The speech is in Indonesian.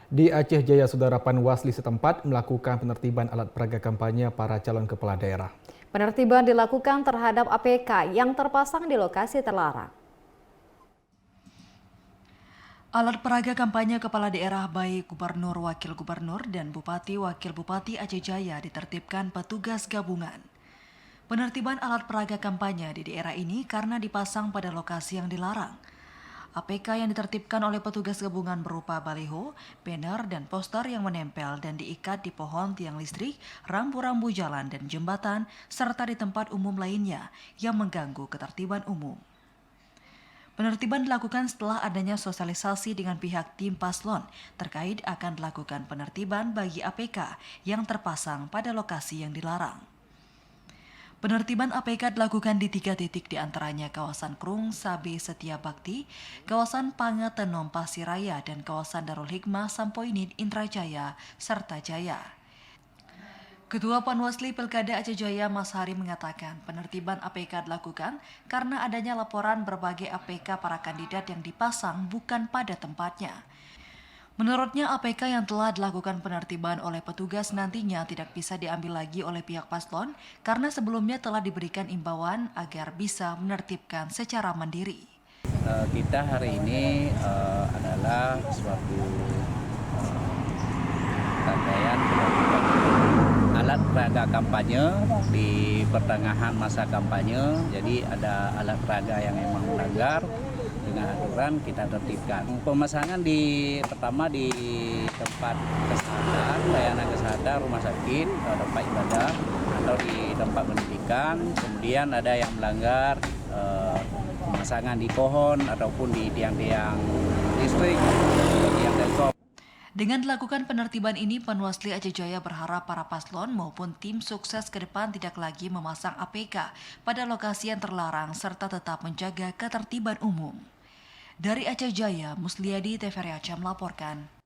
Di Aceh Jaya, Saudara Panwasli setempat melakukan penertiban alat peraga kampanye para calon kepala daerah. Penertiban dilakukan terhadap APK yang terpasang di lokasi terlarang. Alat peraga kampanye kepala daerah baik gubernur, wakil gubernur, dan bupati wakil bupati Aceh Jaya ditertibkan petugas gabungan. Penertiban alat peraga kampanye di daerah ini karena dipasang pada lokasi yang dilarang. APK yang ditertibkan oleh petugas gabungan berupa baliho, banner, dan poster yang menempel dan diikat di pohon, tiang listrik, rambu-rambu jalan dan jembatan, serta di tempat umum lainnya yang mengganggu ketertiban umum. Penertiban dilakukan setelah adanya sosialisasi dengan pihak tim paslon terkait akan dilakukan penertiban bagi APK yang terpasang pada lokasi yang dilarang. Penertiban APK dilakukan di 3 titik diantaranya kawasan Krung, Sabe, Setia Bakti, kawasan Pangatenom, Pasiraya, dan kawasan Darul Hikmah, Sampoinit, Indrajaya, serta Jaya. Ketua Panwasli Pilkada Aceh Jaya, Mas Hari, mengatakan penertiban APK dilakukan karena adanya laporan berbagai APK para kandidat yang dipasang bukan pada tempatnya. Menurutnya APK yang telah dilakukan penertiban oleh petugas nantinya tidak bisa diambil lagi oleh pihak paslon karena sebelumnya telah diberikan imbauan agar bisa menertibkan secara mandiri. Kita hari ini adalah suatu rangkaian penertiban alat peraga kampanye di pertengahan masa kampanye. Jadi ada alat peraga yang memang melanggar, dengan aturan kita tertibkan. Pemasangan pertama di tempat kesehatan, layanan kesehatan, rumah sakit, tempat ibadah, atau di tempat pendidikan. Kemudian ada yang melanggar pemasangan di pohon ataupun di tiang-tiang listrik, tiang telkom. Dengan dilakukan penertiban ini, Panwasli Aceh Jaya berharap para paslon maupun tim sukses ke depan tidak lagi memasang APK pada lokasi yang terlarang serta tetap menjaga ketertiban umum. Dari Aceh Jaya, Musliadi, TVRI Aceh melaporkan.